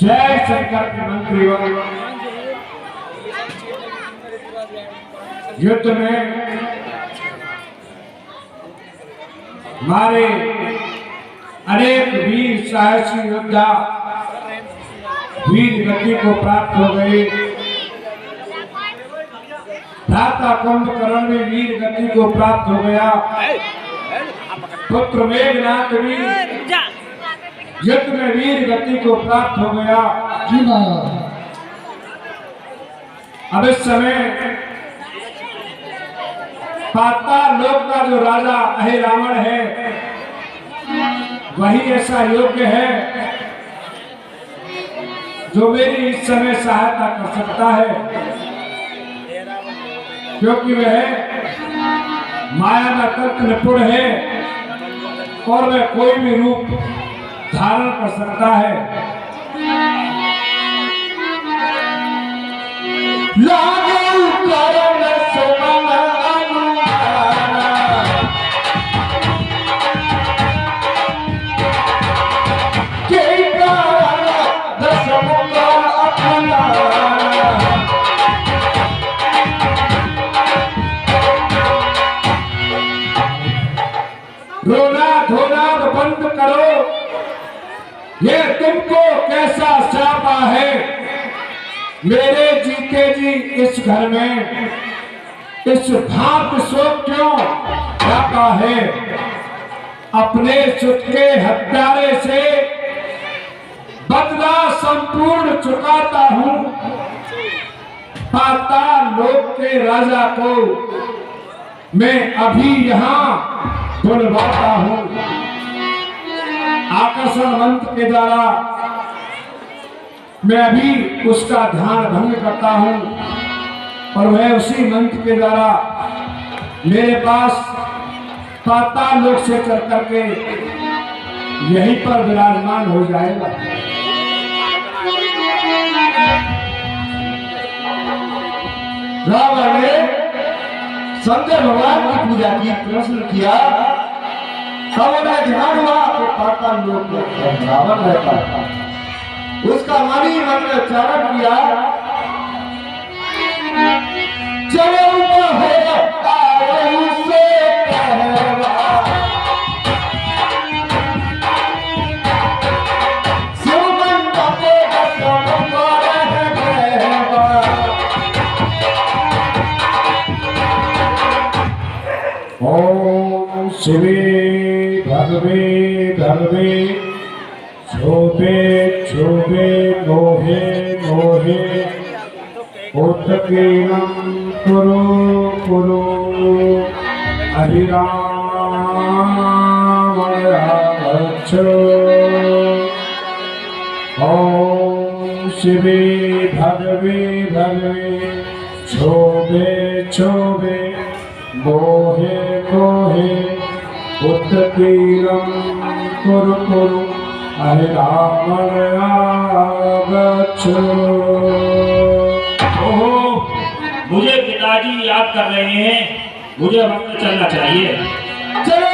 जय शंकर के मंत्रीवर युद्ध में हमारे अनेक वीर साहसी योद्धा वीर गति को प्राप्त हो गए। भ्राता कुंभकर्ण में वीर गति को प्राप्त हो गया। पुत्र मेघनाथ भी युद्ध में वीर गति को प्राप्त हो गया। जी अब इस समय पाताल लोक का जो राजा अहिरावण है वही ऐसा योग्य है जो मेरी इस समय सहायता कर सकता है, क्योंकि वह माया का तर्क निपुण है और वह कोई भी रूप धारण कर सकता है। रोना धोना बंद करो, ये तुमको कैसा श्रापा है। मेरे जीते जी इस घर में इस भांत शोक क्यों आता है। अपने सुत के हत्यारे से बदला संपूर्ण चुकाता हूं। पाताल लोक के राजा को मैं अभी यहां बुलवाता हूं। आकर्षण मंत्र के द्वारा मैं अभी उसका ध्यान भंग करता हूं और वह उसी मंत्र के द्वारा मेरे पास पाताल लोक से चल करके यहीं पर विराजमान हो जाएगा। रावण ने संजय भगवान की पूजा की, प्रश्न किया, तब उन्हें ध्यान हुआ तो पाताल लोक में रावण रहता था। उसका मन ही मन में उच्चारण किया, चलो ओम शिवे भगवे भगवे शोभे शोभे मोहे मोहे उत्कीर्णं कुरु कुरु हरिराम गच्छ। ओम शिवे भगवे भगवे शोभे शोभे मोहे मोहे उत्कीर्णं कुरु कुरु हरिराम गच्छ। ओहो, मुझे पिताजी याद कर रहे हैं, मुझे वक्त चलना चाहिए। चलो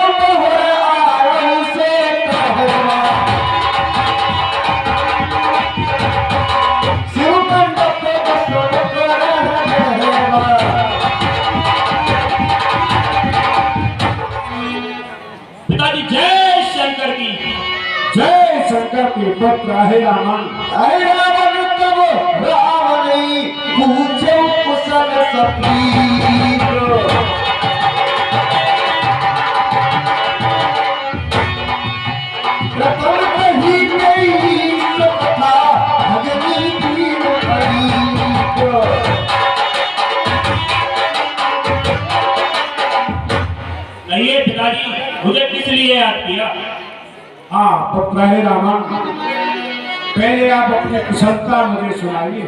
पिताजी जय शंकर की। जय शंकर के पुत्र अहिरावण। अहिरावण तब रावण पूछे कुशल सपीर। प्रथम कही गई कथा भगनी की कहिए पिताजी, मुझे किस लिए याद किया? हाँ पुत्र अहिरावण, पहले आप अपने कुशलता मुझे सुनाइए।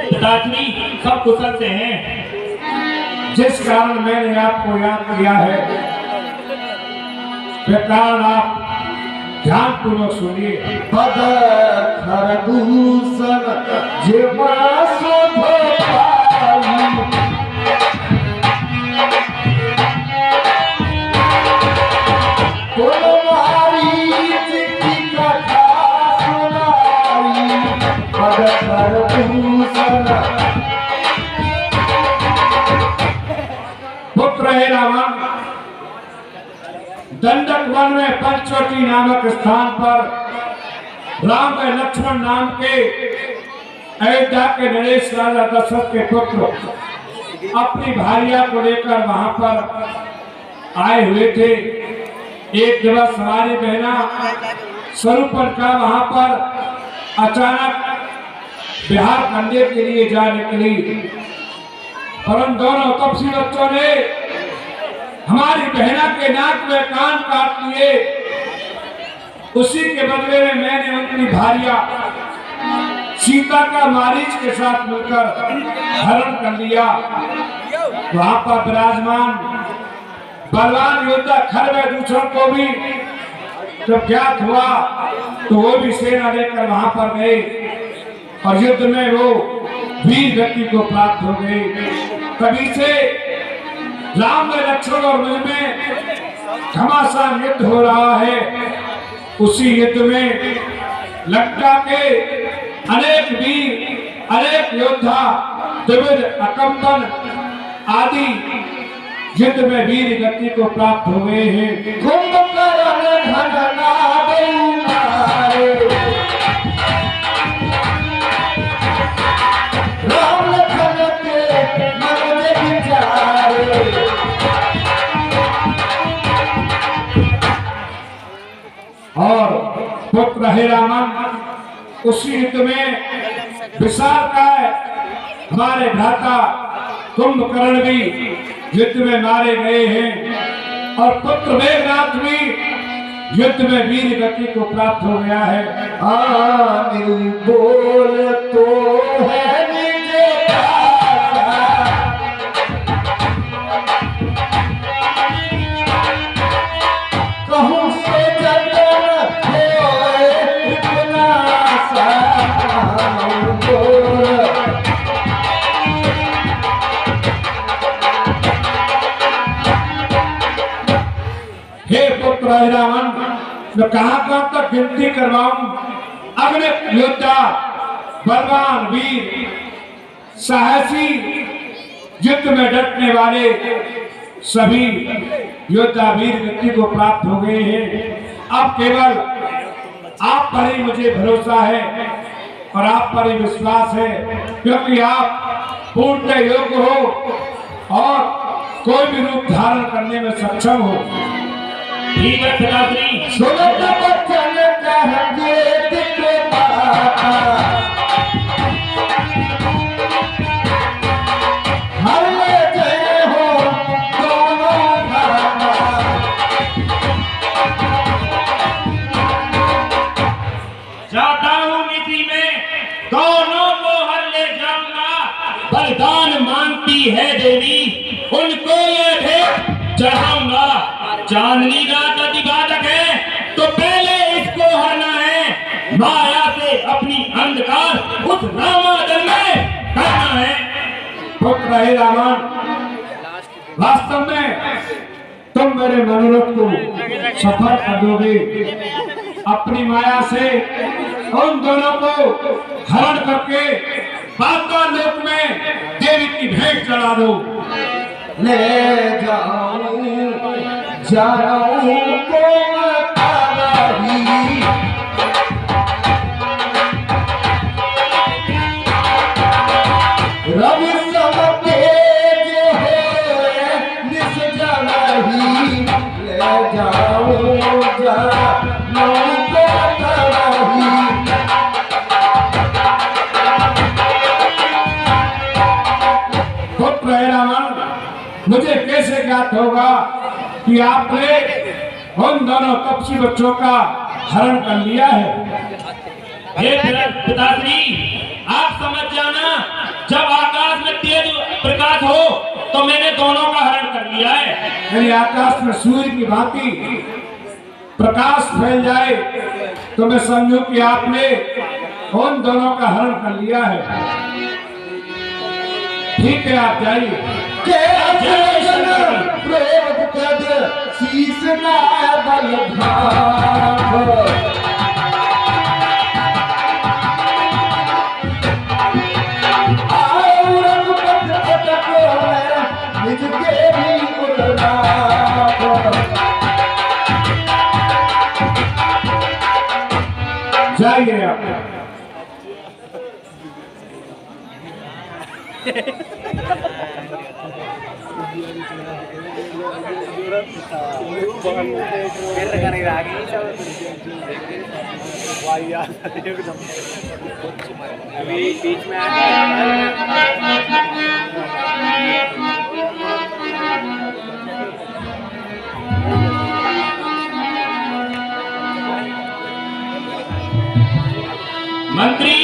पिताजी सब कुशल से हैं। जिस कारण मैंने आपको याद किया है वे कारण आप ध्यान पूर्वक सुनिए। पद खरदूषण जीवा पुत्र है रावण दंडक वन में पंचवटी नामक स्थान पर राम व लक्ष्मण नाम के अयोध्या के नरेश राजा दशरथ के पुत्र अपनी भार्या को लेकर वहां पर आए हुए थे। एक दिवस हमारी बहना स्वरूपनखा वहां पर अचानक बिहार करने के लिए जा निकली, परंतु दोनों तपसी बच्चों ने हमारी बहना के नाक में कान काट लिए। उसी के बदले में मैंने उनकी भार्या सीता का मारीच के साथ मिलकर हरण कर लिया। वहां पर विराजमान बलवान योद्धा खरवेदूषण को भी जब ज्ञात हुआ तो वो भी सेना लेकर वहां पर गए और युद्ध में वो वीर गति को प्राप्त हो गए। तभी से राम व लक्ष्मण और मुझ में घमासान युद्ध हो रहा है। उसी युद्ध में लंका के अनेक वीर, अनेक योद्धा, त्रिविध, अकंपन आदि युद्ध में वीर गति को प्राप्त हो गए हैं। कुंभकर्ण घननाद मारे, राम लखन के मन में विचारे। और पुत्र है रामन उसी युद्ध में विशालकाय हमारे भ्राता कुंभकर्ण भी युद्ध में मारे गए हैं और पुत्र मेघनाथ भी युद्ध में वीर गति को प्राप्त हो गया है। आमिर बोल तो है निजे कहूँ से जगन होए इतना सा बोल। हे पुत्र है रावण, मैं कहां तक गिनती करवाऊं। अग्नि योद्धा, बलवान वीर, साहसी, युद्ध में डटने वाले सभी योद्धा वीर गति को प्राप्त हो गए हैं। अब केवल आप पर ही मुझे भरोसा है और आप पर ही विश्वास है, क्योंकि आप पूर्ण योग्य हो और कोई भी रूप धारण करने में सक्षम हो। ठीक है पिताश्री। सुनत बचन कहेंगे दिखे पापा, हर ले जय हो दोनों भामा। जाता हूँ मिट्टी में दोनों को हर ले जाऊंगा। बलिदान मांगती है देवी, उनको ये भेंट चढ़ाऊंगा। चांदनी रात अधिघातक है तो पहले इसको हरना है। माया से अपनी अंधकार उस रामादल में करना है। पुत्र है रावण, वास्तव में तुम मेरे मनोरथ को सफल कर दोगे। अपनी माया से उन दोनों को हरण करके पाताल लोक में देवी की भेंट चढ़ा दो। ले जाऊं जाऊं को तारी, रवि समके जो है निस जलाही। ले जाऊं जाऊं को तारी, पुत्र है रावण, मुझे कैसे ज्ञात होगा कि आपने उन दोनों तपसी बच्चों का हरण कर लिया है। हे पिताश्री, आप समझ जाना, जब आकाश में तेज प्रकाश हो तो मैंने दोनों का हरण कर लिया है। यदि आकाश में सूर्य की भांति प्रकाश फैल जाए तो मैं समझूं कि आपने उन दोनों का हरण कर लिया है। ठीक है, आप जाइए। शीश ना बल भाव, जाइए आप। बीच में मंत्री,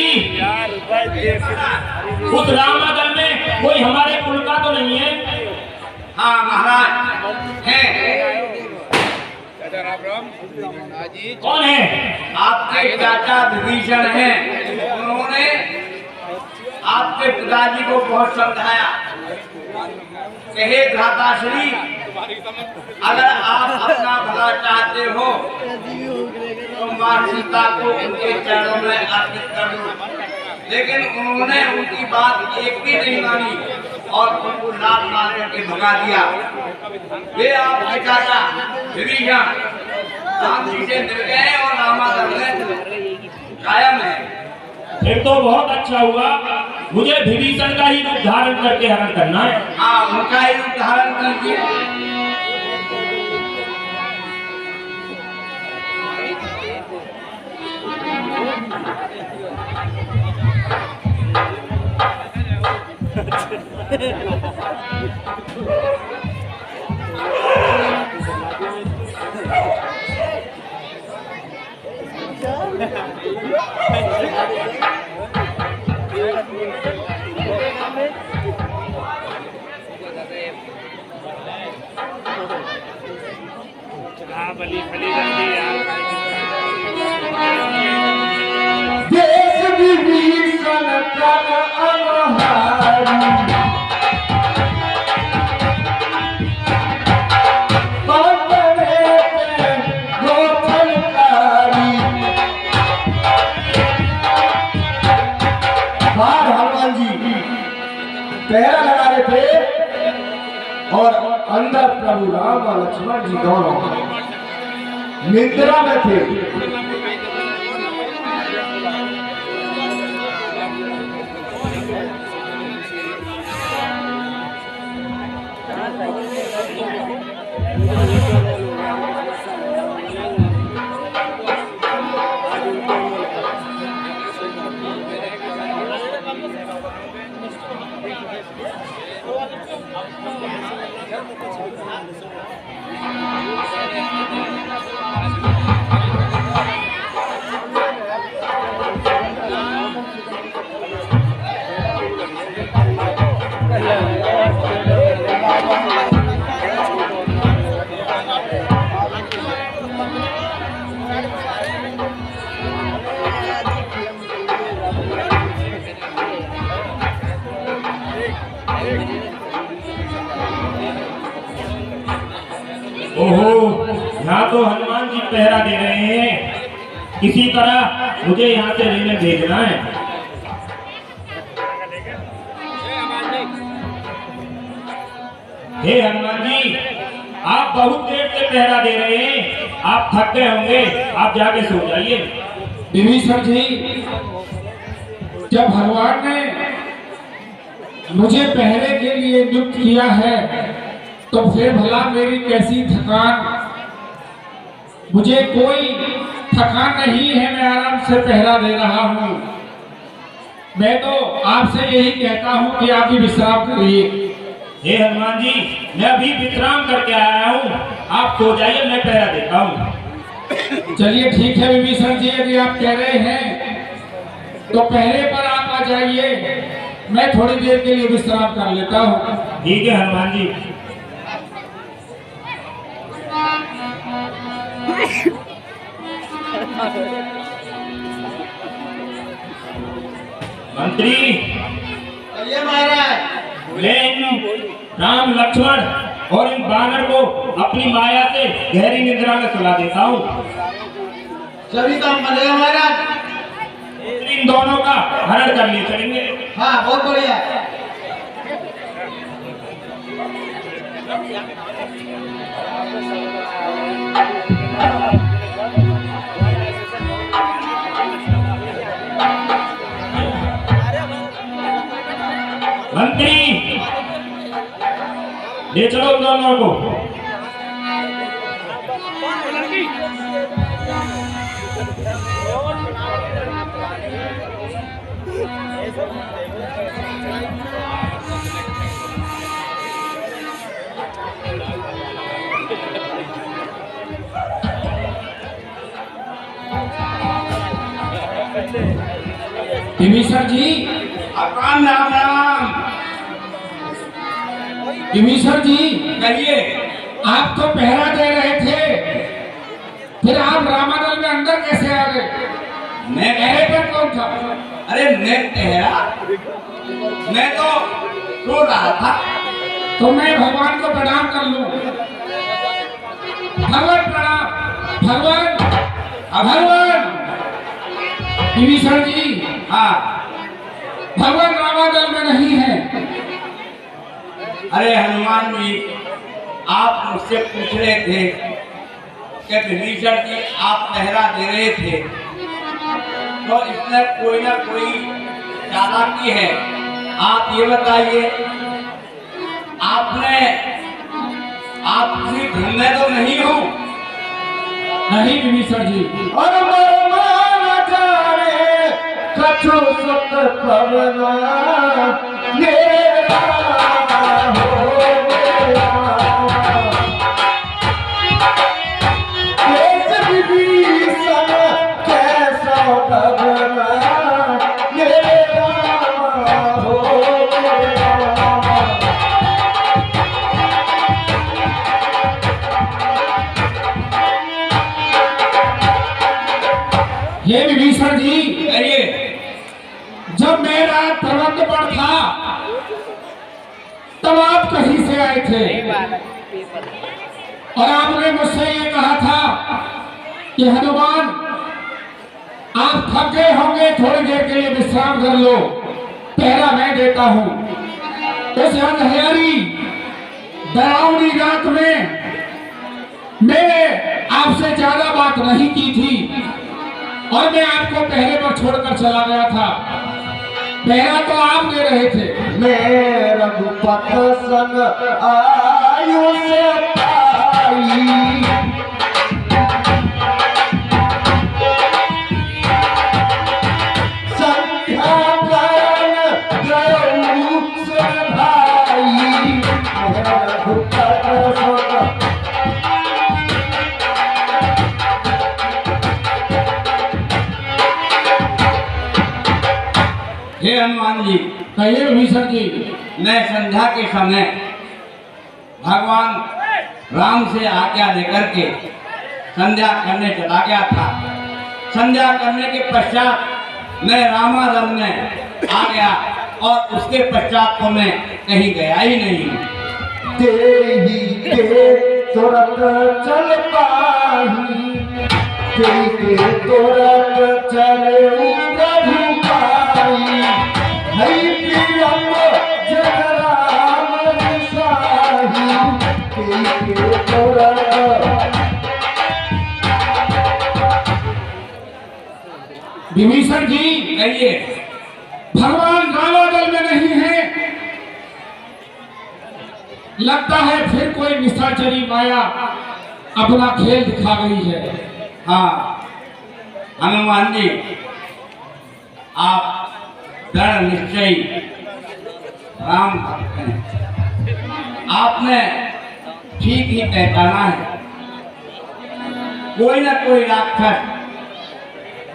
उस रामादल में कोई हमारे कुल का तो नहीं है? हाँ महाराज है। कौन है? आपके चाचा विभीषण हैं। उन्होंने आपके पिताजी को बहुत समझाया कि हे भ्राताश्री, अगर आप अपना भला चाहते हो तो माँ सीता को उनके चरणों में अर्पित कर दो। लेकिन उन्होंने उनकी बात एक भी नहीं मानी और उनको लात मार करके भगा दिया। वे आपके चाचा विभीषण शांति से मिल गए और रामादल में कायम है। फिर तो बहुत अच्छा हुआ। मुझे विभीषण का ही रूप धारण करके हरण करना है। हाँ, उनका ही रूप धारण कीजिए। देश विभीषण कर अनहारी, बंदरे पे गोथनकारी। बाहर हनुमान जी पहरा लगा रहे थे और अंदर प्रभु राम और लक्ष्मण जी दोनों निद्रा में थे। ओहो, यहाँ तो हनुमान जी पहरा दे रहे हैं। किसी तरह मुझे यहाँ से लेने भेजना है। हे हनुमान जी, आप बहुत देर से पहरा दे रहे हैं। आप थक गए होंगे, आप जाके सो जाइए। विभीषण जी, जब भगवान ने मुझे पहरे के लिए नियुक्त किया है तो फिर भला मेरी कैसी थकान? मुझे कोई थकान नहीं है, मैं आराम से पहरा दे रहा हूँ। मैं तो आपसे यही कहता हूँ कि आप भी विश्राम करिए। हे हनुमान जी, मैं अभी विश्राम करके आया हूँ। आप सो जाइए, मैं पहरा देता हूँ। चलिए ठीक है विभीषण जी, यदि आप कह रहे हैं तो पहरे पर आप आ जाइए। मैं थोड़ी देर के लिए विश्राम कर लेता हूँ। ठीक है हनुमान जी। मंत्री, ये महाराज, मैं इन राम लक्ष्मण और इन बानर को अपनी माया से गहरी निद्रा में सुला देता हूँ। सभी काम बनेगा महाराज। इन दोनों का हरण कर लिए चलेंगे। हाँ, बहुत बढ़िया। मंत्री ले चलो उन दोनों को। विभीषण जी, राम राम राम। विभीषण जी, कहिए। आप तो पहरा दे रहे थे, फिर आप रामादल में अंदर कैसे आ गए? मैं पहरे पर कौन था? अरे मैं पहरा, मैं तो सो रहा था। तो मैं भगवान को प्रणाम कर लूं। भगवान प्रणाम। भगवान, भगवान। विभीषण जी, हाँ। भगवान रामादल में नहीं है। अरे हनुमान जी, आप मुझसे पूछ रहे थे कि विभीषण जी आप पहरा दे रहे थे, तो इसमें कोई ना कोई चालाकी है। आप ये बताइए, आप किसी धन में तो नहीं हो? नहीं विभीषण जी। और मरमान जाने कछु सुत पवना मेरे राम हो मेरा। कैसे विभीषण कैसा भगना मेरे राम हो मेरा। हे विभीषण जी, कहिए। जब मेरा प्रबंध पर था तब आप कहीं से आए थे और आपने मुझसे ये कहा था कि हनुमान आप थक गए होंगे, थोड़ी देर के लिए विश्राम कर लो, पहरा मैं देता हूं। उस अंधेरी डरावनी रात में मैंने आपसे ज्यादा बात नहीं की थी और मैं आपको पहरे पर छोड़कर चला गया था। पहरा तो आप दे रहे थे। मैं रघुपत संग आयु से पाई, संध्या करन गयऊ सुन भाई। मैं रघुपत संग हे हनुमान जी, कहिए विभीषण जी। मैं संध्या के समय भगवान राम से आज्ञा लेकर के संध्या करने चला गया था। संध्या करने के पश्चात मैं रामादल में आ गया और उसके पश्चात तो मैं कहीं गया ही नहीं। तेरी के तुरंत चल पाही, तेरी के तुरंत चले प्रभु पाई। हरि प्रियम जन राम साही, तेरी के तुरंत। विभीषण जी, कहिए। भगवान रामादल में नहीं है। लगता है फिर कोई निशाचरी माया अपना खेल दिखा गई है। हाँ हनुमान जी, आप दृढ़ निश्चयी राम भक्त हैं। आपने ठीक ही पहचाना है। कोई ना कोई राक्षस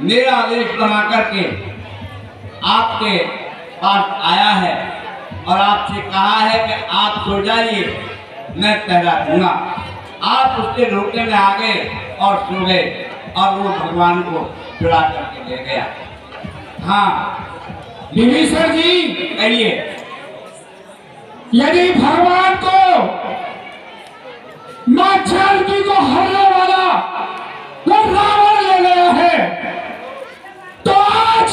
मेरा आदेश बना करके आपके पास आया है और आपसे कहा है कि आप सो जाइए, मैं पहरा दूंगा। आप उसके रोकने में आ गए और सो गए और वो भगवान को चुरा करके ले गया। हाँ विभीषण जी, कहिए। यदि भगवान को मां जानकी को हरने वाला वो रावण ले गया है, तो आज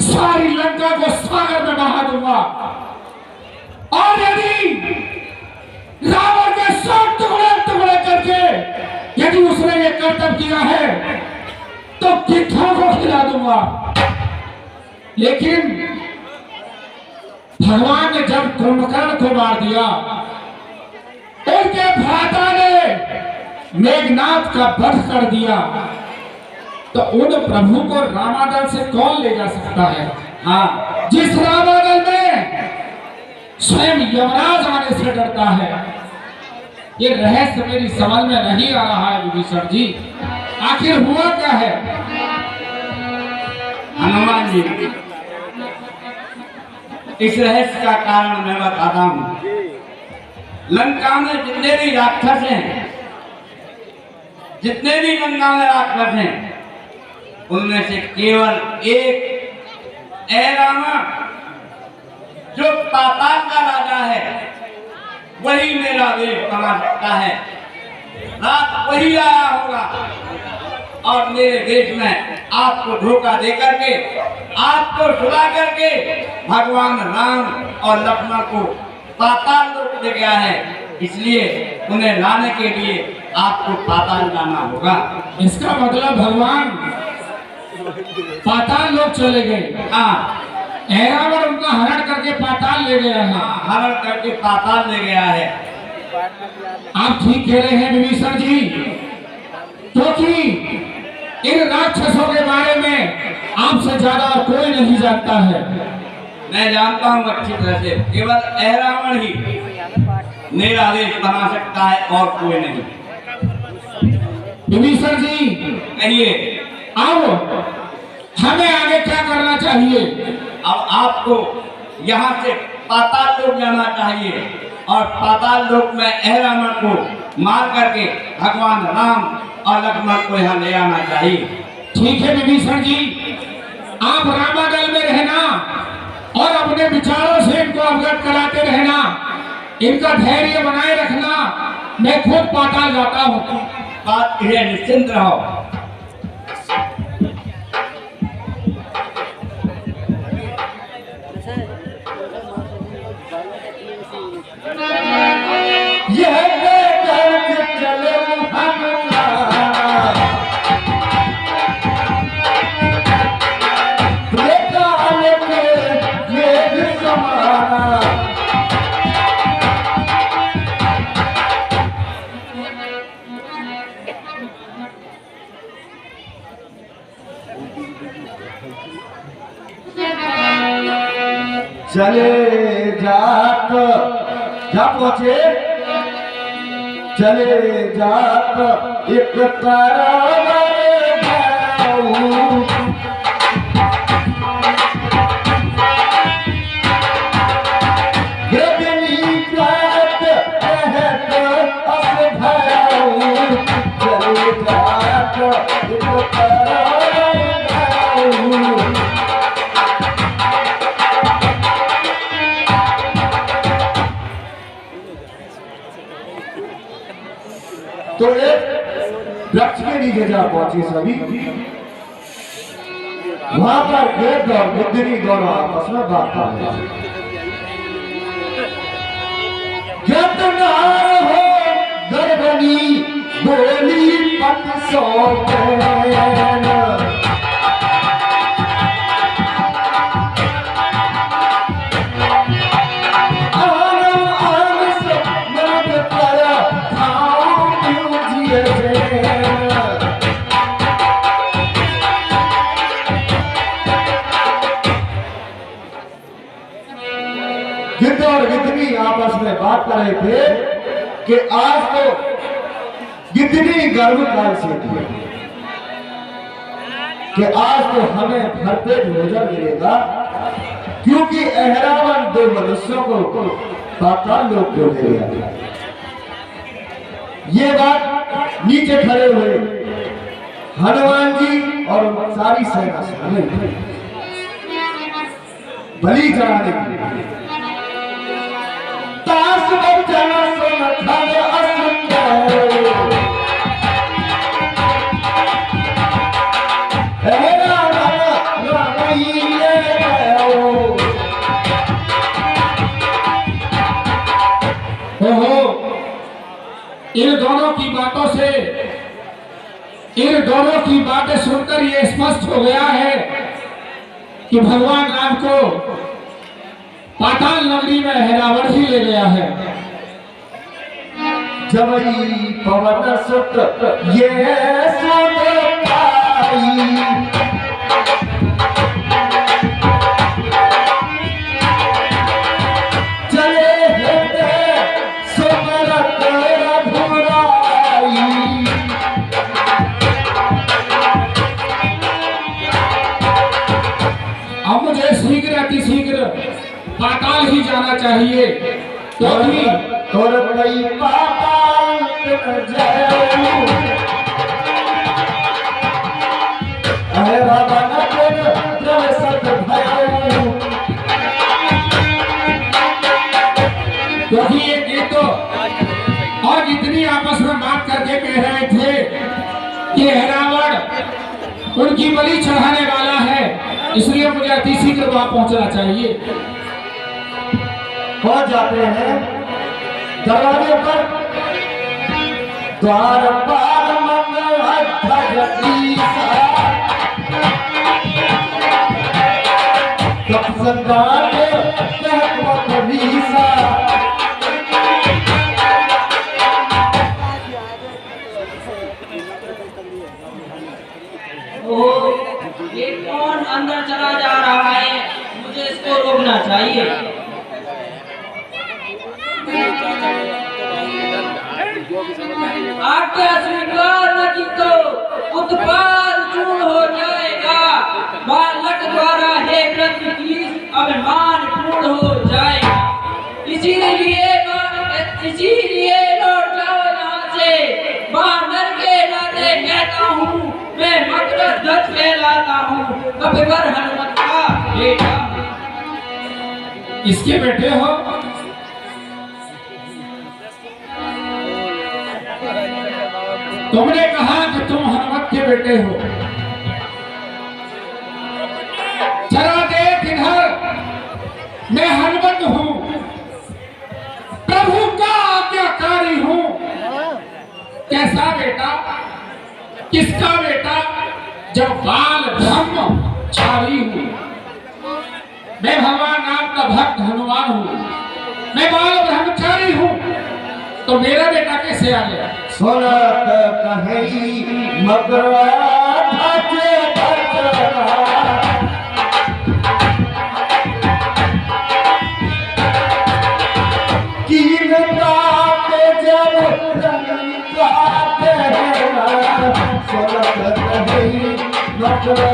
सारी लंका को सागर में बहा दूंगा। और यदि रावण के 100 टुकड़े टुकड़े करके यदि उसने ये कर्तव्य किया है तो गिद्धों को खिला दूंगा। लेकिन भगवान ने जब कुंभकर्ण को मार दिया, उनके भ्राता ने मेघनाथ का वध कर दिया, तो उन प्रभु को रामादल से कौन ले जा सकता है? हाँ, जिस रामादल में स्वयं यमराज आने से डरता है। ये रहस्य मेरी समझ में नहीं आ रहा है विभीषण जी, आखिर हुआ क्या है? हनुमान जी, इस रहस्य का कारण मैं बताता हूं। लंका में जितने भी राक्षस हैं, जितने भी लंका में राक्षस हैं, उनमें से केवल एक ऐरामा जो पाताल का राजा है, वही मेरा वेश बना सकता है। रात वही आया होगा और मेरे देश में आपको धोखा दे करके, आपको सुला करके भगवान राम और लक्ष्मण को पाताल लोक ले गया है। इसलिए उन्हें लाने के लिए आपको पाताल जाना होगा। इसका मतलब भगवान पाताल लोक चले गए। हाँ, ऐरावत उनका हरण करके पाताल ले गया है। हरण करके पाताल ले गया है। आप ठीक कह रहे हैं विभीषण जी, क्योंकि इन राक्षसों के बारे में आपसे ज्यादा और कोई नहीं जानता है। मैं जानता हूँ अच्छी तरह से, केवल ऐरावण ही मेरा देश बना सकता है और कोई नहीं। विभीषण जी कहिए, आओ, हमें आगे क्या करना चाहिए? अब आपको यहाँ से पाताल लोक जाना चाहिए और पाताल लोक में ऐरावण को मार करके भगवान राम और लक्ष्मण को यहाँ ले आना चाहिए। ठीक है विभीषण जी, आप रामादल में रहना और अपने विचारों से इनको अवगत कराते रहना, इनका धैर्य बनाए रखना। मैं खुद पाताल जाता हूँ। बात ये, निश्चिंत रहो। चले जात, जा पहुंचे, चले जात एक तारा तो एक वृक्ष के नीचे जा पहुंचे सभी। वहां पर गिद्ध और गिद्धनी दोनों आपस में बात कर रहे हैं। गिद्ध नार हो गर्भनी बोली पट सो गिद्ध और गिद्धनी आपस में बात कर रहे थे कि आज तो गिद्धनी गर्भ काल से थी कि आज तो हमें भरपेट भोजन मिलेगा, क्योंकि ऐरावत दो मनुष्यों को पाताल लोक को ले गया। ये बात नीचे खड़े हुए हनुमान जी और सारी सेना शामिल बलि चढ़ाने की। ताश बच्चा सुन खग इन दोनों की बातों से, इन दोनों की बातें सुनकर यह स्पष्ट हो गया है कि भगवान राम को पाताल नगरी में हैरावण ही ले गया है। जबई पवन सुत ये सुत पाई, चले हृदय सुमरत रघुराई। अब मुझे शीघ्र अतिशीघ्र पाताल ही जाना चाहिए, क्योंकि तोर कई पाताल जाऊं, अरे बाबा न तेरे सत भयाऊं। क्योंकि ये तो और इतनी आपस में बात करके कह रहे थे कि हैरावण उनकी बलि चढ़ाने वाला है, इसलिए मुझे अतिशीघ्र वहां पहुंचना चाहिए। पहुंच जाते हैं दरवाजे पर, द्वारपाल मंगल जगदीशा, सत्संगान कहत कबीसा। ये कौन अंदर चला जा रहा है, मुझे इसको रोकना चाहिए। आज्ञा स्वीकार न की तो उत्पाद चूर्ण हो जाएगा, बालक द्वारा हे कृष्ण की अभिमान पूर्ण हो जाएगा। इसीलिए लौट जाओ यहाँ से, बानर के नाते कहता हूँ, मैं मकर ध्वज कहलाता हूँ, कपिवर हनुमत का बेटा। इसके बेटे हो? तुमने कहा कि तुम हनुमत के बेटे हो। जरा देख इधर, मैं हनुमत हूँ, प्रभु का आज्ञाकारी हूँ। कैसा बेटा? किसका बेटा? जब बाल ब्रह्मचारी हूँ। मैं भगवान राम का भक्त हनुमान हूँ, मैं बाल ब्रह्मचारी हूँ, तो मेरा बेटा कैसे आ गया? सुनत कहीं मगरा ढाचे ढाचा, कीन काटे जब रंग काटे ना, सुनत कहीं मगरा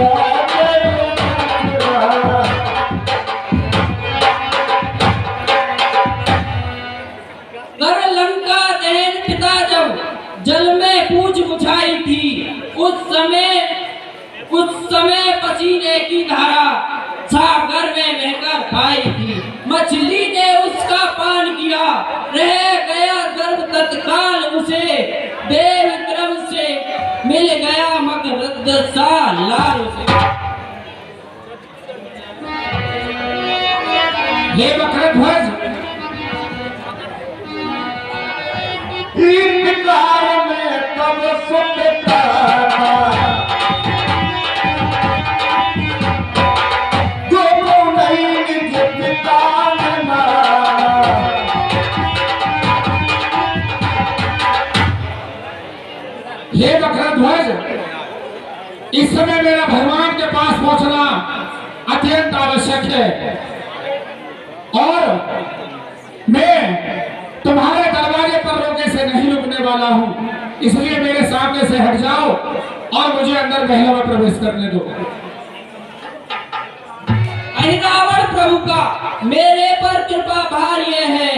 जल में पूछ बुझाई थी, उस समय पसीने की धारा सागर में बहकर आई थी। मछली ने उसका पान किया, रह गया गर्भ तत्काल उसे, देव क्रम से मिल गया मकरंद सा लाल उसे। हे मकरध्वज, इंतजार में तब सुनता दोनों नहीं जितना ना। हे मकरध्वज, इस समय मेरा भगवान के पास पहुंचना अत्यंत आवश्यक है, और मैं तुम्हारे दरवाजे पर रोके से नहीं रुकने वाला हूँ, इसलिए मेरे सामने से हट जाओ और मुझे अंदर महल में प्रवेश करने दो। अहिरावण प्रभु का मेरे पर कृपा भार्य है,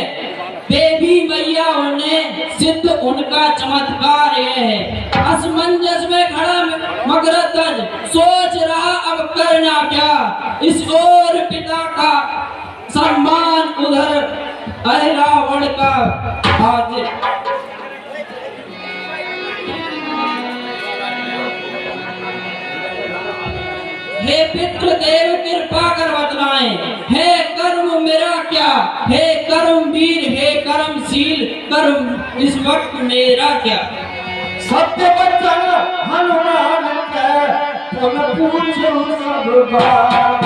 देवी मैया ने सिद्ध उनका चमत्कार ये है। असमंजस में खड़ा मकरध्वज सोच रहा अब करना क्या, इस ओर पिता का सम्मान, उधर अहिरावण का हाजिर। हे पितृदेव कृपा कर बतलाएं, हे कर्म मेरा क्या, हे कर्म वीर, हे कर्मशील, कर्म इस वक्त मेरा क्या। सत्य वचन हनुमान के तुम पूछो सब बात,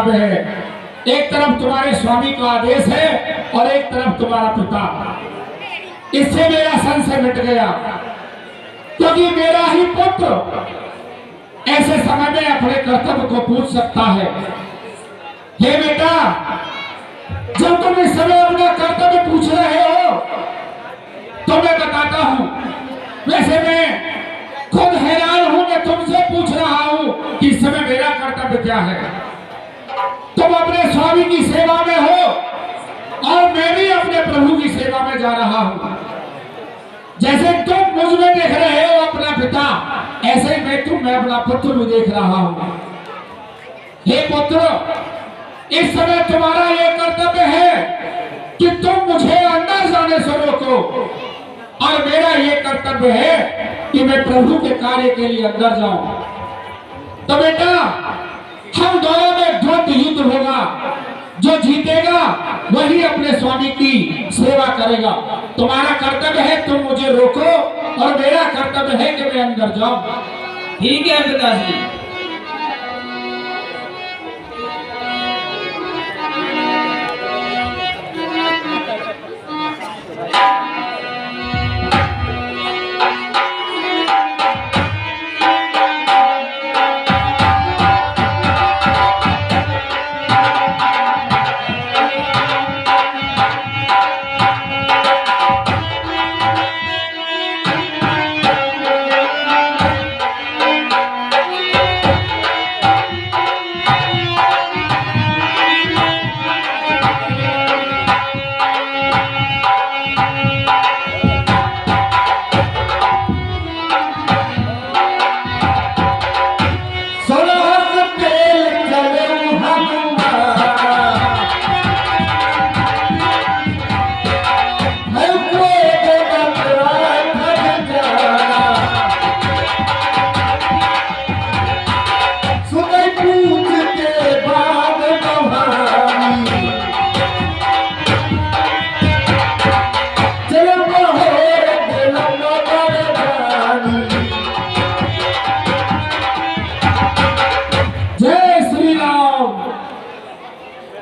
कर्तव्य है। एक तरफ तुम्हारे स्वामी का आदेश है और एक तरफ तुम्हारा पिता। इससे मेरा संशय मिट गया, क्योंकि मेरा ही पुत्र ऐसे समय में अपने कर्तव्य को पूछ सकता है। हे बेटा, जब तुम इस समय अपना कर्तव्य पूछ रहे हो तो मैं बताता हूं। वैसे मैं खुद हैरान हूं, मैं तुमसे पूछ रहा हूं कि इस समय मेरा कर्तव्य क्या है। तुम अपने स्वामी की सेवा में हो और मैं भी अपने प्रभु की सेवा में जा रहा हूं। जैसे तुम मुझ में देख रहे हो अपना पिता, ऐसे ही मैं अपना पुत्र भी देख रहा हूं। हे पुत्र, इस समय तुम्हारा यह कर्तव्य है कि तुम मुझे अंदर जाने से रोको, और मेरा यह कर्तव्य है कि मैं प्रभु के कार्य के लिए अंदर जाऊं। तो बेटा, हम दोनों में द्वंद्व युद्ध होगा। जो जीतेगा वही अपने स्वामी की सेवा करेगा। तुम्हारा कर्तव्य है तुम मुझे रोको, और मेरा कर्तव्य है कि मैं अंदर जाऊं। ठीक है पिताजी।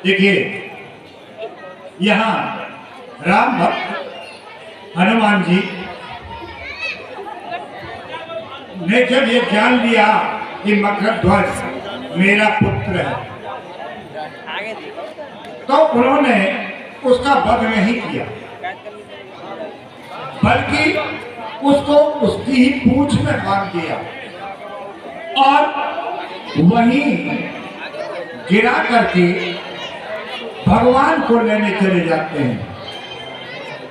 देखिए, यहाँ राम भक्त हनुमान जी ने जब ये जान लिया कि मकरध्वज मेरा पुत्र है, तो उन्होंने उसका वध नहीं किया, बल्कि उसको उसकी ही पूंछ में बांध दिया और वहीं गिरा करके भगवान को लेने चले जाते हैं।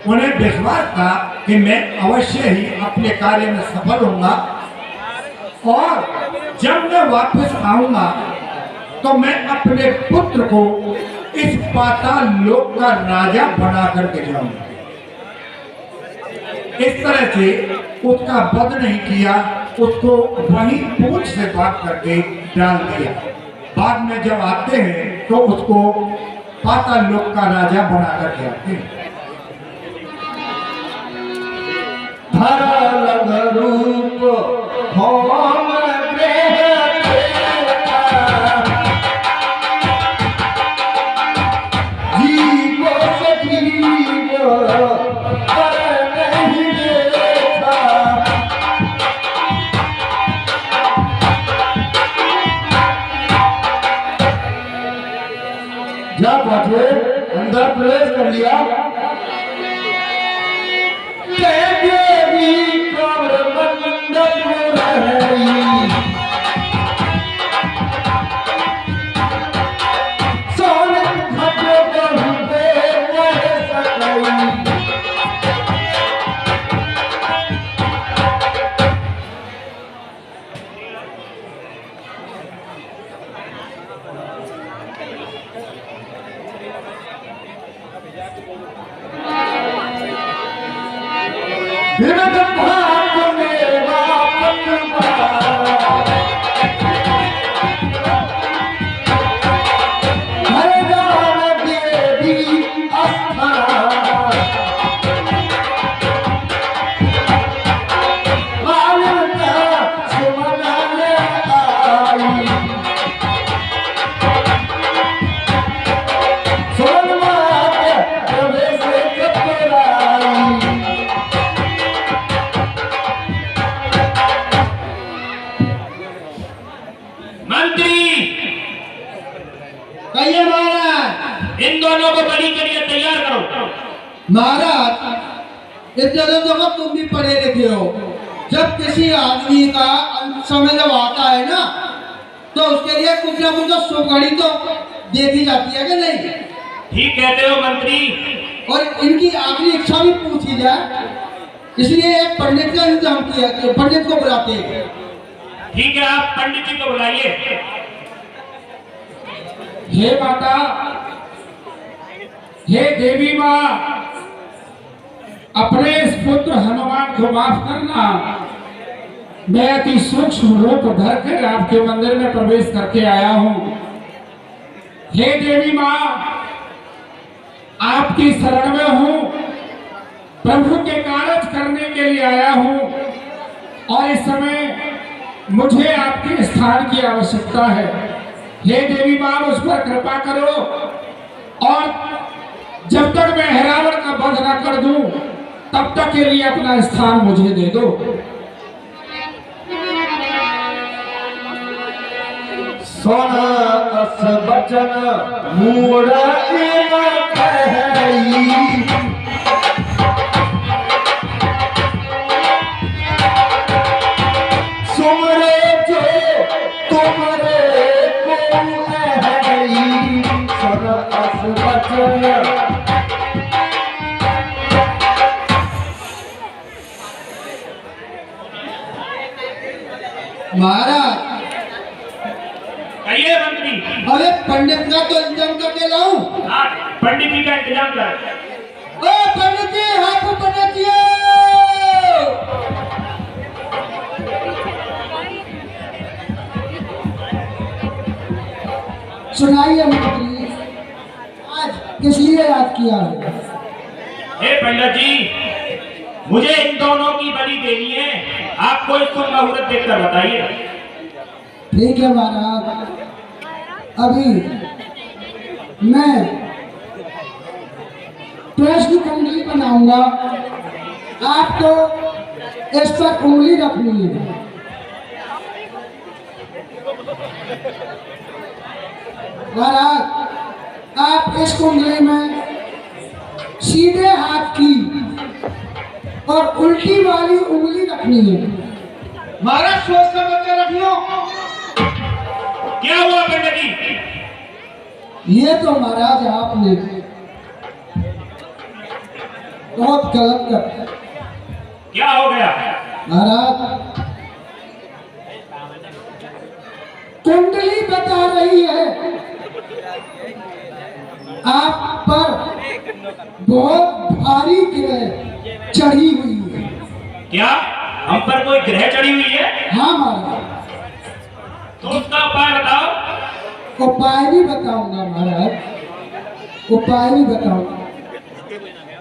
उन्हें विश्वास था कि मैं अवश्य ही अपने कार्य में सफल होऊंगा, और जब मैं वापस आऊंगा तो मैं अपने पुत्र को इस पाताल लोक का राजा बना करके जाऊंगा। इस तरह से उसका वध नहीं किया, उसको वहीं पूंछ से बात करके डाल दिया। बाद में जब आते हैं तो उसको पाताल लोक का राजा बना करके आते हैं। धरा रूप होम अंदर प्रवेश कर लिया। दोनों को बलि के लिए तैयार करो। महाराज इतने दिन तो तुम भी पढ़े लिखे हो, जब किसी आदमी का समय जब आता है ना तो उसके लिए कुछ ना कुछ शुभ घड़ी तो देखी जाती है कि नहीं? ठीक कहते हो मंत्री। और इनकी आखिरी इच्छा भी पूछी जाए, इसलिए एक पंडित का इंतजाम किया कि पंडित को बुलाते हैं। ठीक है, आप पंडित जी को बुलाइए। हे माता, हे देवी माँ, अपने इस पुत्र हनुमान को माफ करना। मैं अति सूक्ष्म रूप धर कर आपके मंदिर में प्रवेश करके आया हूँ। हे देवी माँ, आपकी शरण में हूँ, प्रभु के कार्य करने के लिए आया हूँ और इस समय मुझे आपके स्थान की आवश्यकता है। हे देवी माँ, मुझ पर कृपा करो और जब तक मैं रावण का वध न कर दूं तब तक के लिए अपना स्थान मुझे दे दो। सोना अस बचन मूढ़ी न कही, सुमरे जो तुमरे को है, सोना अस बचन। महाराज कहिए मंत्री। अरे पंडित का तो इंतजाम करके लाऊं। हाँ, पंडित जी का इंतजाम कर। ओ पंडित जी, हाथ ऊपर रखिए। सुनाइए मंत्री, आज किस लिए याद किया है? हे पंडित जी, मुझे इन दोनों की बलि देनी है। आप कोई शुभ मुहूर्त देखकर बताइए। ठीक है महाराज, अभी मैं प्रश्न कुंडली बनाऊंगा, आपको इस पर उंगली रखनी है। महाराज, आप इस कुंडली में सीधे हाथ की और उल्टी वाली उंगली रखनी है। महाराज सोच समझ के रखियो। क्या हुआ पंडित जी? ये तो महाराज आपने बहुत गलत कर। क्या हो गया? महाराज, कुंडली बता रही है आप पर बहुत भारी ग्रह चढ़ी हुई है। क्या हम पर कोई ग्रह चढ़ी हुई है? हाँ महाराज, तो उसका उपाय बताओ। उपाय भी बताऊंगा महाराज, उपाय भी बताऊंगा।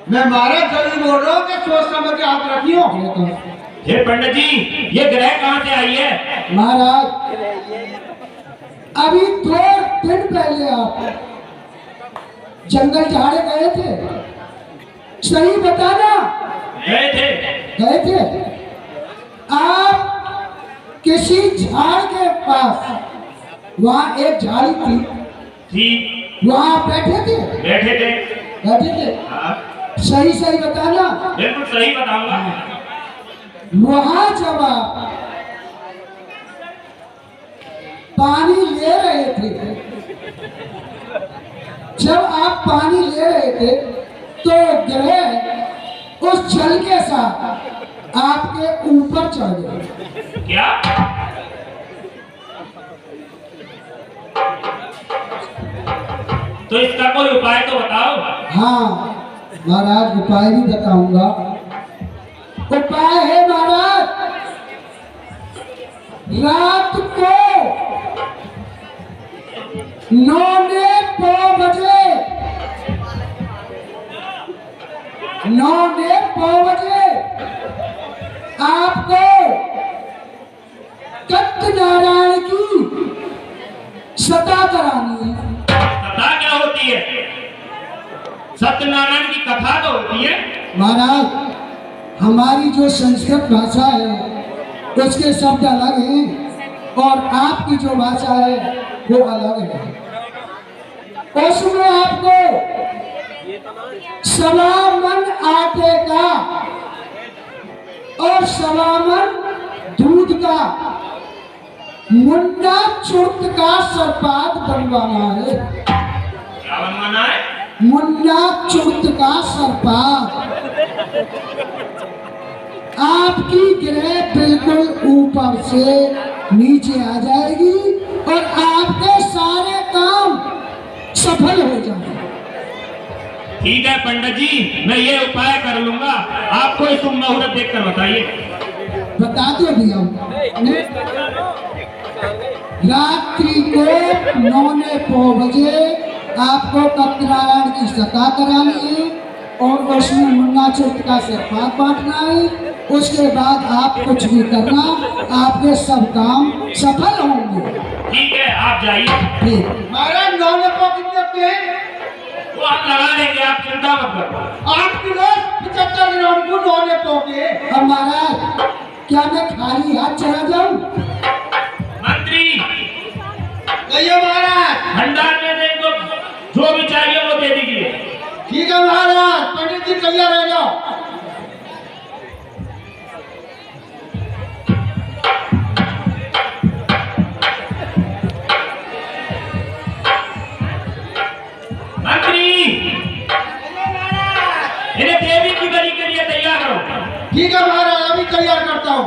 मैं महाराज जरूर बोल रहा हूँ कि सोच समझ के हाथ रखियो। हे पंडित जी, ये ग्रह कहाँ से आई है? महाराज, अभी 2 दिन पहले आप जंगल झाड़े गए थे, सही बताना? गए थे। गए थे आप किसी झाड़ के पास, वहां एक झाड़ी थी, ठीक। वहां बैठे थे? बैठे थे। बैठे थे। हाँ, सही सही बताना। बिल्कुल सही बताऊंगा। वहां जब आप पानी ले रहे थे, जब आप पानी ले रहे थे तो ग्रह उस जल के साथ आपके ऊपर चढ़ गए। क्या? तो इसका कोई उपाय तो बताओ। हाँ महाराज, उपाय भी बताऊंगा। उपाय है महाराज, रात को 9:15 बजे, 9:15 बजे आपको सत्यनारायण की सता करानी है। कथा क्या होती है? सत्यनारायण की कथा तो होती है। महाराज, हमारी जो संस्कृत भाषा है उसके शब्द अलग हैं और आपकी जो भाषा है वो अलग है। उसमें आपको सवा मन आटे का और सवा मन दूध का मुन्ना चुर्त का सरपात बनवाना है। क्या बनवाना है? मुन्ना चुर्त का सरपात। आपकी ग्रह बिल्कुल ऊपर से नीचे आ जाएगी और आपके सारे काम सफल हो जाएंगे। ठीक है पंडित जी, मैं ये उपाय कर लूंगा। आपको इस मुहूर्त देखकर बताइए। बता दो भैया। रात्रि को 9:09 बजे आपको सत्यनारायण की सभा करानी है और उसमें मुन्ना चुर्त का सरपात बांटना है। उसके बाद आप कुछ भी करना, आपके सब काम सफल होंगे। ठीक है, आप जाइए। ठीक। महाराज 9:09 कितने होते हैं? वो आप लगा लेंगे, आप चिंता मत करो। 8 किलो 75 ग्राम को 9:09 के। अब महाराज क्या मैं खाली हाथ चला जाऊं? मंत्री कहिए महाराज। भंडार में से इनको जो भी चाहिए वो दे दीजिए। ठीक है महाराज, पंडित जी तैयार रह जाओ। मंत्री इन्हें देवी की बलि के लिए तैयार करो। ठीक है महाराज, अभी तैयार करता हूँ।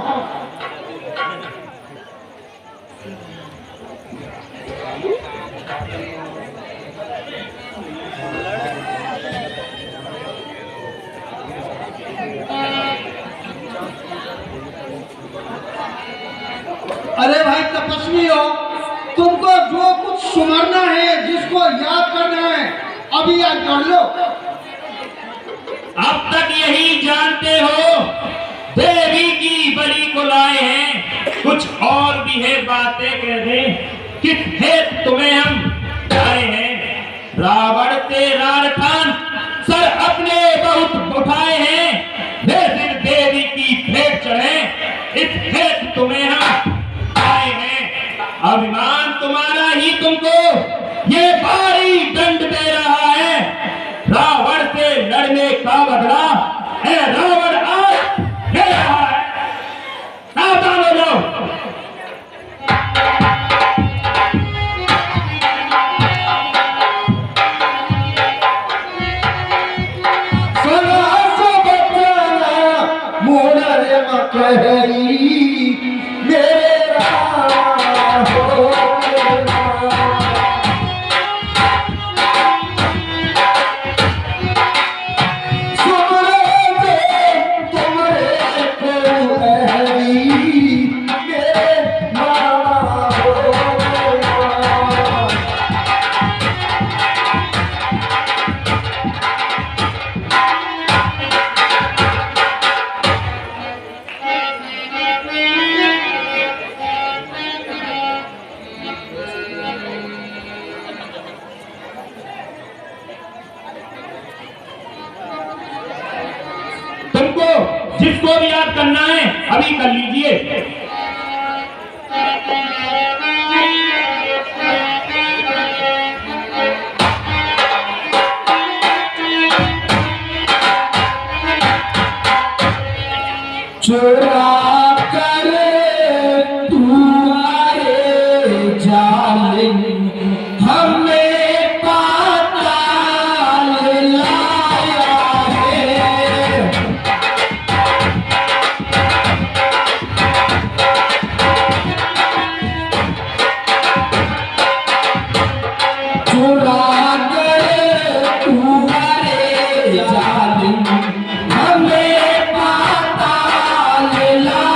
अरे भाई तपस्वी हो, तुमको जो कुछ सुमरना है, जिसको याद करना है, अभी याद कर लो। अब तक यही जानते हो देवी की बलि को लाए हैं, कुछ और भी है बातें कह दे। किस हेतु तुम्हें हम लाए हैं? रावण से रार खान सर अपने बहुत उठाए हैं, वे सिर देवी की भेंट चढ़े, इस हेतु तुम्हें हम आए हैं। अभिमान तुम्हारा ही तुमको ये भारी दंड दे रहा है। रावण से लड़ने का बदला है रावण आज ले रहा है। सावधान हो जाओ। तुमको जिसको भी याद करना है अभी कर लीजिए। चुरा कर तुम्हारे जालिम हमें पाताल लाया है। चुरा कर तुम्हारे जालिम हमें पाताल लाया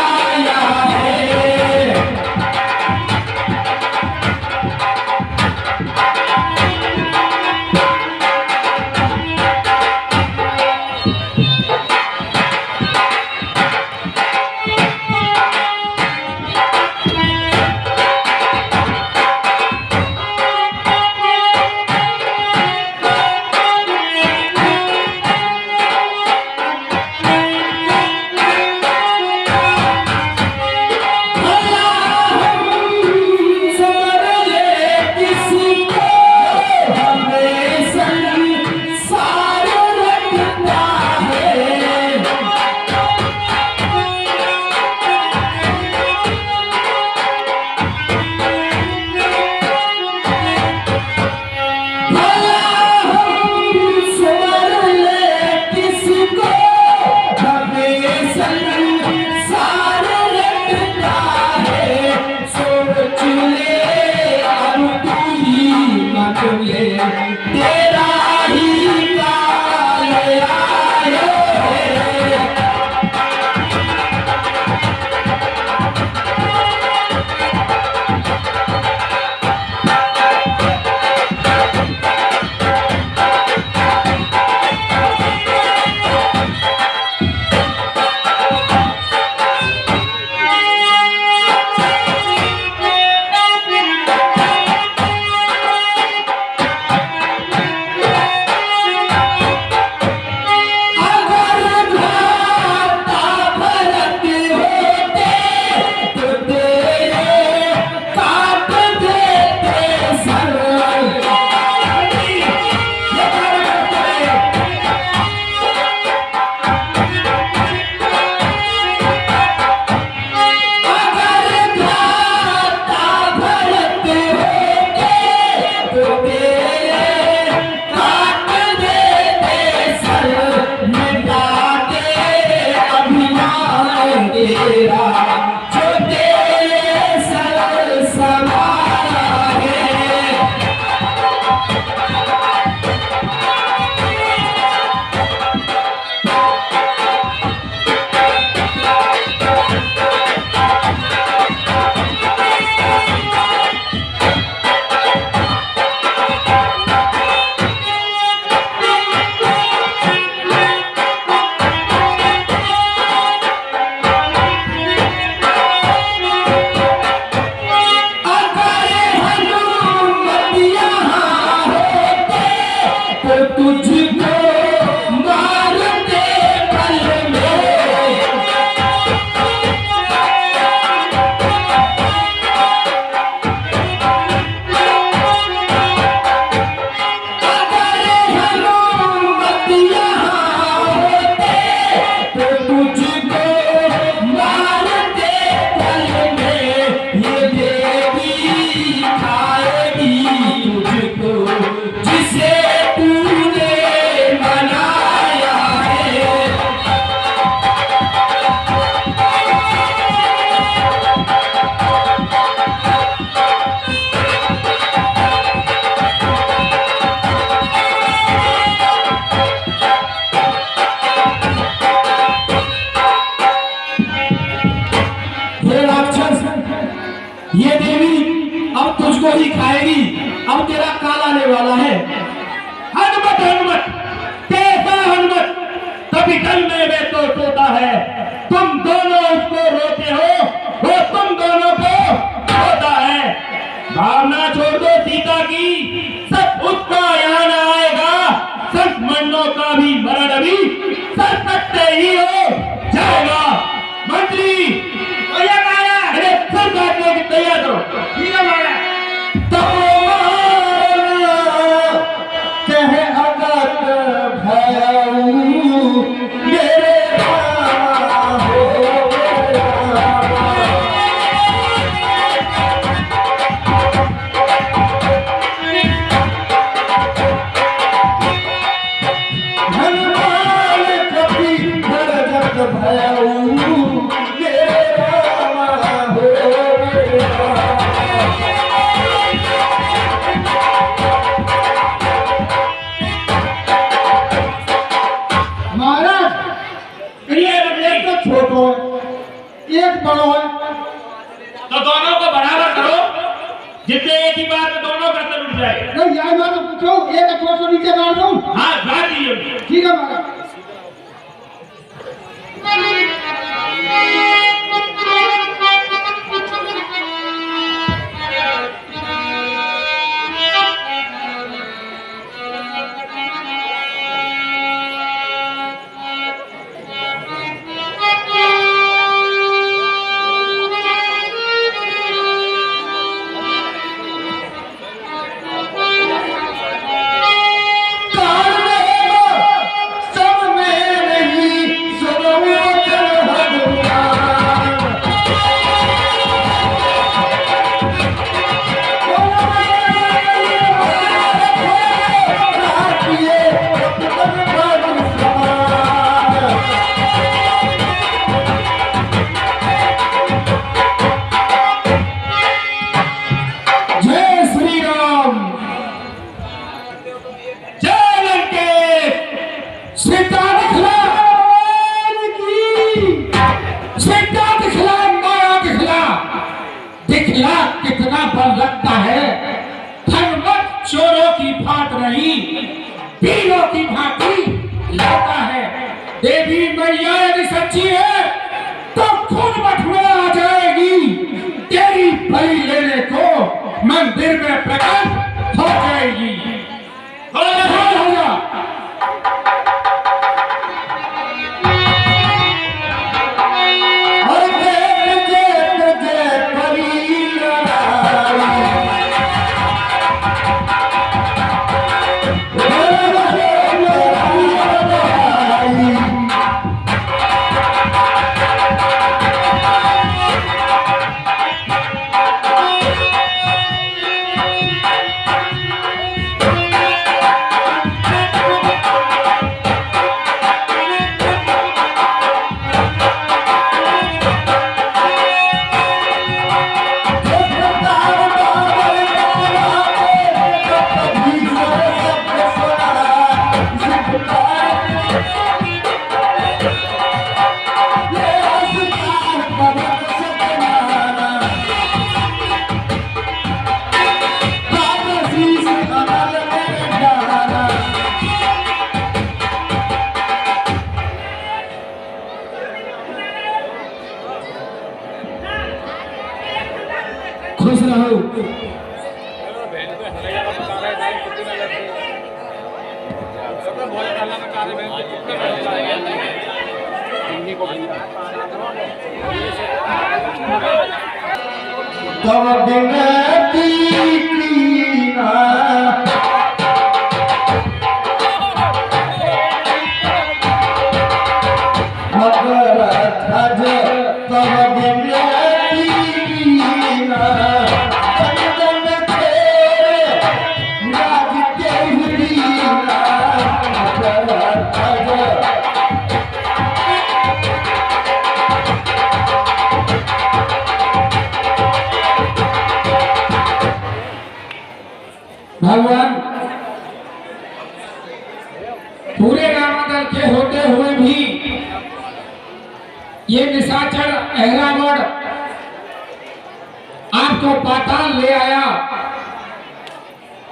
तुझको मारते पल में ये देवी अब तुझको ही खाएगी, अब तेरा काल आने वाला है। हनुमत हनुमत कैसा हनुमत, कभी कल में वे तो सोता है, तुम दोनों उसको रोते हो, वो तुम दोनों को रोता है। भावना छोड़ दो सीता की, सब उसका यहाँ न आएगा, सब मंडों का भी मरण अभी सर सकते ही हो जाएगा। मंत्री अरे सर काटने की तैयार करो। ठीक है महाराज। कहे अगत भयऊ मेरे रामा हो हनुमान कपि भरत भयऊ मेरे रामा हो महाराज एक तो छोटो है, एक बड़ो है। तो दोनों को बराबर करो, जितने एक ही बार में दोनों का सर उठ जाए। नहीं यार मैं तो पूछो एक छोटो से नीचे डाल दूं। हाँ गाड़ दीजिए। ठीक है महाराज। दिखला कितना बल लगता है, धर्मत चोरों की फाट रही, वीरों की भांति लगता है। देवी मैया यदि सच्ची है तो खुद मठुआ आ जाएगी, तेरी बलि लेने को मंदिर में प्रकट हो जाएगी। हो जा। खुश रहो। तब बिनती कीना मगर धज तब बिनती कीना चंदन तेरे राज तेरीना मगर धज भगवान पूरे रामादल के होते हुए भी ये निशाचर अहरावण आपको पाताल ले आया,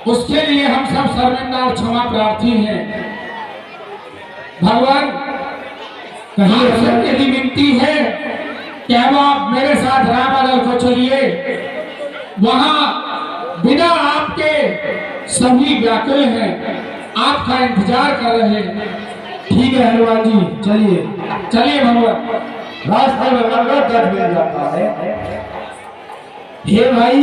उसके लिए हम सब शर्मिंदा और क्षमा प्रार्थी हैं। भगवान कहीं सबके विनती है कि अब आप मेरे साथ रामादल को चलिए, वहां बिना आपके सभी व्याकुल हैं, आपका इंतजार कर रहे हैं। ठीक है हनुमान जी, चलिए चलिए भगवान। रास्ते में मगर दर्द मिल जाता है। हे भाई,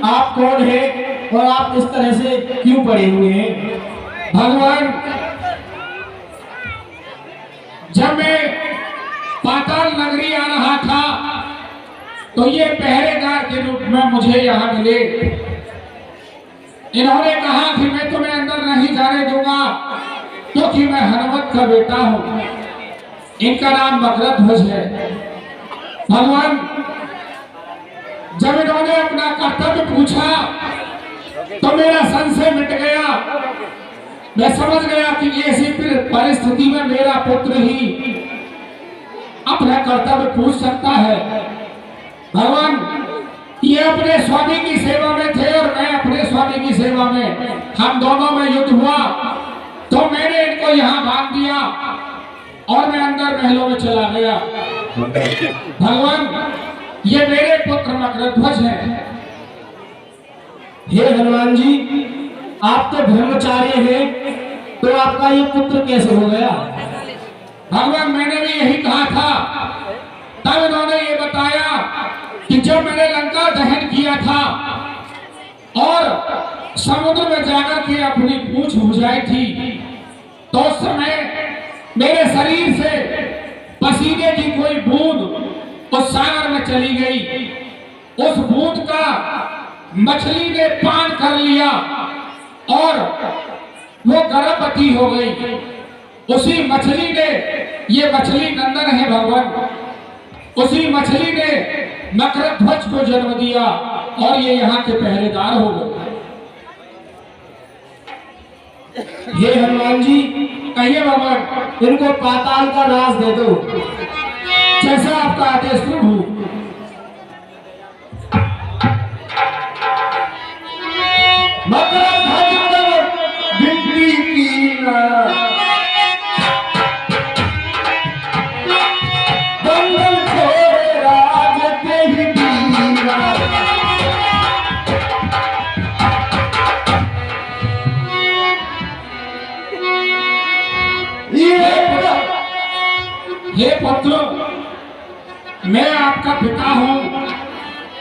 आप कौन हैं और आप इस तरह से क्यों पड़े हुए हैं? भगवान, जब मैं पाताल नगरी आ रहा था तो ये पहरेदार के रूप में मुझे यहाँ मिले। इन्होंने कहा कि मैं तुम्हें अंदर नहीं जाने दूंगा क्योंकि मैं हनुमत का बेटा हूं। इनका नाम मकरध्वज है। भगवान, जब इन्होंने अपना कर्तव्य पूछा तो मेरा संशय मिट गया। मैं समझ गया कि ऐसी परिस्थिति में मेरा पुत्र ही अपना कर्तव्य पूछ सकता है। भगवान, ये अपने स्वामी की सेवा में थे और मैं अपने स्वामी की सेवा में, हम दोनों में युद्ध हुआ तो मैंने इनको यहाँ बांध दिया और मैं अंदर महलों में चला गया। भगवान, ये मेरे पुत्र मकरध्वज हैं। हे हनुमान जी, आप तो ब्रह्मचारी हैं, तो आपका ये पुत्र कैसे हो गया? भगवान, मैंने भी यही कहा था। तब इन्होंने ये बताया कि जब मैंने लंका दहन किया था और समुद्र में जाकर के अपनी पूंछ बुझाई थी तो उस समय मेरे शरीर से पसीने की कोई बूंद उस सागर में चली गई। उस बूंद का मछली ने पान कर लिया और वो गर्भवती हो गई। उसी मछली ने, ये मछली नंदन है भगवान, उसी मछली ने मकरध्वज को जन्म दिया और ये यहाँ के पहरेदार हो गए। हे हनुमान जी, कहिए भगवान, इनको पाताल का राज दे दो, जैसा आपका आदेश प्रभु। मकरध्वज बिनती कीना बंधन छोड़े राज तेरीना हे पुत्र, मैं आपका पिता हूँ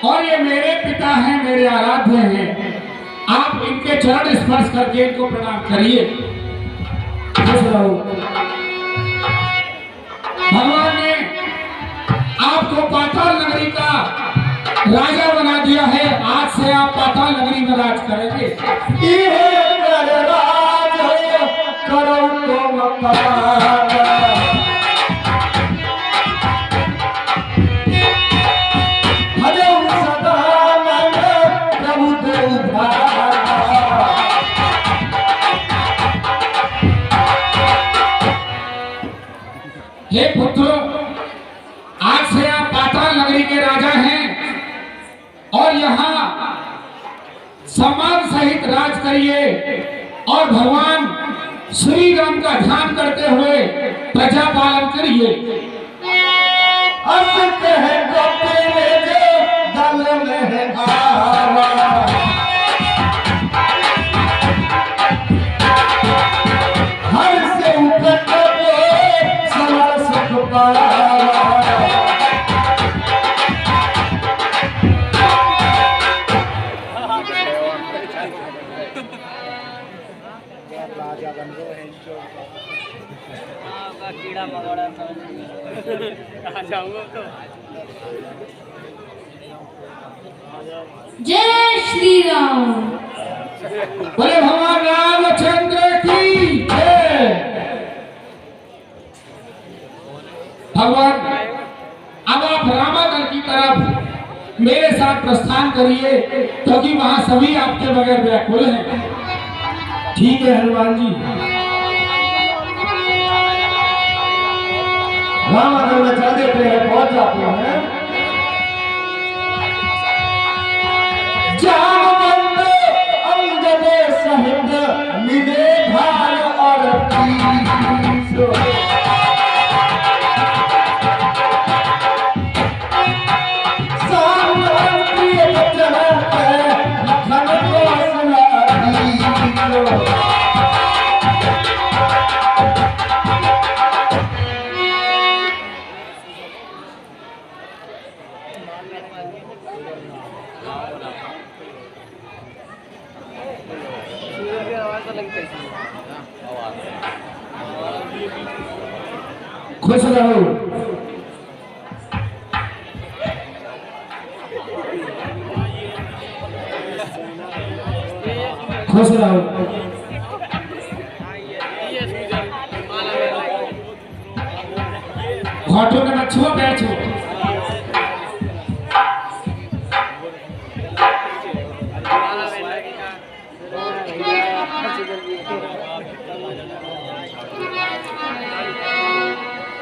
और ये मेरे पिता हैं, मेरे आराध्य हैं। आप इनके चरण स्पर्श करके इनको प्रणाम करिए। खुश रहो। भगवान ने आपको पाताल नगरी का राजा बना दिया है। आज से आप पाताल नगरी में राज करेंगे। करो तो मकान हे पुत्र, आज से आप पाताल नगरी के राजा हैं और यहाँ सम्मान सहित राज करिए और भगवान श्री राम का ध्यान करते हुए प्रजा पालन करिए। दल में आवा हर पाया। कीड़ा मकोड़ा आ जाऊंगा तो जय श्री राम। बोले भगवान रामचंद्र की जय। भगवान अब आप रामागढ़ की तरफ मेरे साथ प्रस्थान करिए, क्योंकि वहां सभी आपके बगैर व्याकुल हैं। ठीक है हनुमान जी। रामागढ़ में चल देते हैं, पहुंच जाते हैं। जामवंत अंगद सहित मिले भाल और तीस। सामने प्रिय वचन है, लखन कौशला दीस। खुश रहो। खुश रहो। घाटों का न छुओ, पैर छुओ।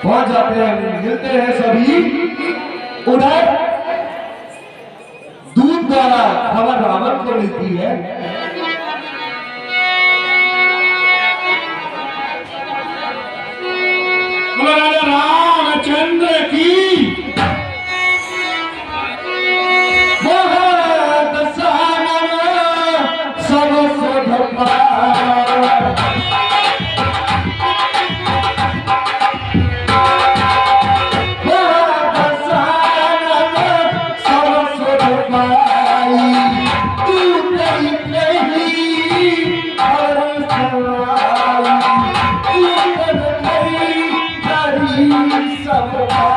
पहुंच जाते हैं, मिलते हैं सभी। उधर दूध द्वारा खबर रावण को मिलती है। बोले रामचंद्र की सब सोधपा सब